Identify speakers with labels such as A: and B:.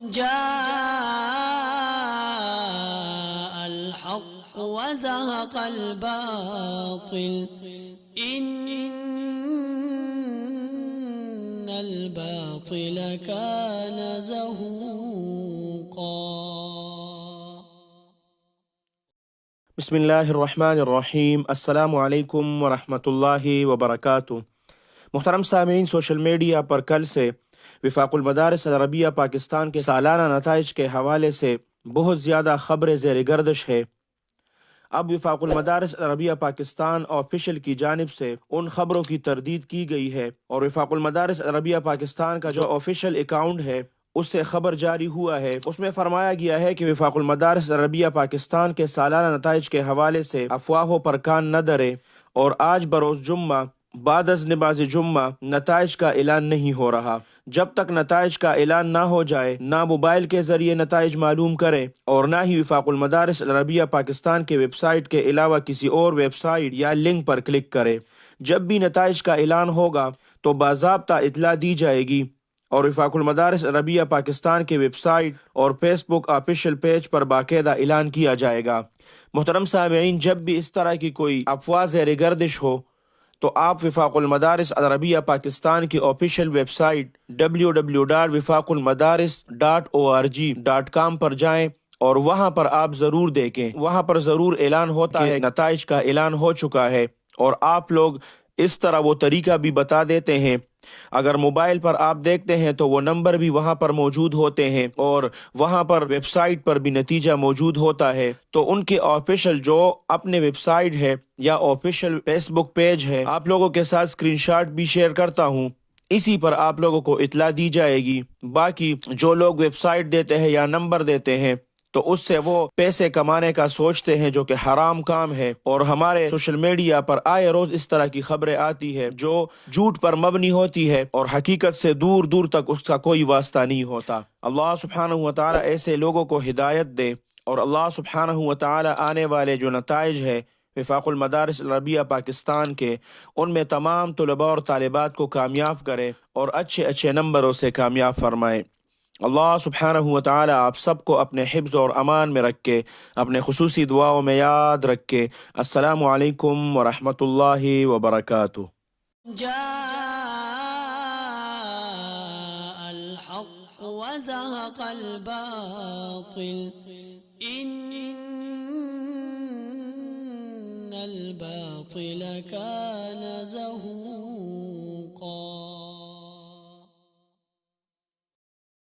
A: جاء الحق وزهق الباطل إن الباطل كان زهوقا.
B: بسم اللہ الرحمن الرحیم. السلام علیکم ورحمۃ اللہ وبرکاتہ. محترم سامعین، سوشل میڈیا پر کل سے وفاق المدارس العربیہ پاکستان کے سالانہ نتائج کے حوالے سے بہت زیادہ خبریں زیر گردش ہے. اب وفاق المدارس العربیہ پاکستان آفیشیل کی جانب سے ان خبروں کی تردید کی گئی ہے، اور وفاق المدارس العربیہ پاکستان کا جو آفیشیل اکاؤنٹ ہے اس سے خبر جاری ہوا ہے. اس میں فرمایا گیا ہے کہ وفاق المدارس العربیہ پاکستان کے سالانہ نتائج کے حوالے سے افواہوں پر کان نہ دھرے، اور آج بروز جمعہ بعد از نماز جمعہ نتائج کا اعلان نہیں ہو رہا. جب تک نتائج کا اعلان نہ ہو جائے، نہ موبائل کے ذریعے نتائج معلوم کریں اور نہ ہی وفاق المدارس العربیہ پاکستان کے ویب سائٹ کے علاوہ کسی اور ویب سائٹ یا لنک پر کلک کریں. جب بھی نتائج کا اعلان ہوگا تو باضابطہ اطلاع دی جائے گی، اور وفاق المدارس عربیہ پاکستان کے ویب سائٹ اور فیس بک آفیشیل پیج پر باقاعدہ اعلان کیا جائے گا. محترم سامعین، جب بھی اس طرح کی کوئی افواہ زیر گردش ہو تو آپ وفاق المدارس العربیہ پاکستان کی آفیشیل ویب سائٹ www.wifaqulmadaris.org.com پر جائیں، اور وہاں پر آپ ضرور دیکھیں. وہاں پر ضرور اعلان ہوتا ہے نتائج کا اعلان ہو چکا ہے، اور آپ لوگ اس طرح وہ طریقہ بھی بتا دیتے ہیں. اگر موبائل پر آپ دیکھتے ہیں تو وہ نمبر بھی وہاں پر موجود ہوتے ہیں، اور وہاں پر ویب سائٹ پر بھی نتیجہ موجود ہوتا ہے. تو ان کے آفیشیل جو اپنے ویب سائٹ ہے یا آفیشیل فیس بک پیج ہے، آپ لوگوں کے ساتھ اسکرین شاٹ بھی شیئر کرتا ہوں، اسی پر آپ لوگوں کو اطلاع دی جائے گی. باقی جو لوگ ویب سائٹ دیتے ہیں یا نمبر دیتے ہیں تو اس سے وہ پیسے کمانے کا سوچتے ہیں، جو کہ حرام کام ہے. اور ہمارے سوشل میڈیا پر آئے روز اس طرح کی خبریں آتی ہے جو جھوٹ پر مبنی ہوتی ہے اور حقیقت سے دور دور تک اس کا کوئی واسطہ نہیں ہوتا. اللہ سبحانہ و تعالی ایسے لوگوں کو ہدایت دے، اور اللہ سبحانہ و تعالی آنے والے جو نتائج ہے وفاق المدارس العربیہ پاکستان کے، ان میں تمام طلباء اور طالبات کو کامیاب کرے اور اچھے اچھے نمبروں سے کامیاب فرمائے. اللہ سبحانہ و تعالی آپ سب کو اپنے حفظ اور امان میں رکھ کے، اپنے خصوصی دعاؤں میں یاد رکھ کے. السلام علیکم ورحمۃ اللہ وبرکاتہ.
A: جاء الحق وزهق الباطل إن الباطل كان زهوقا.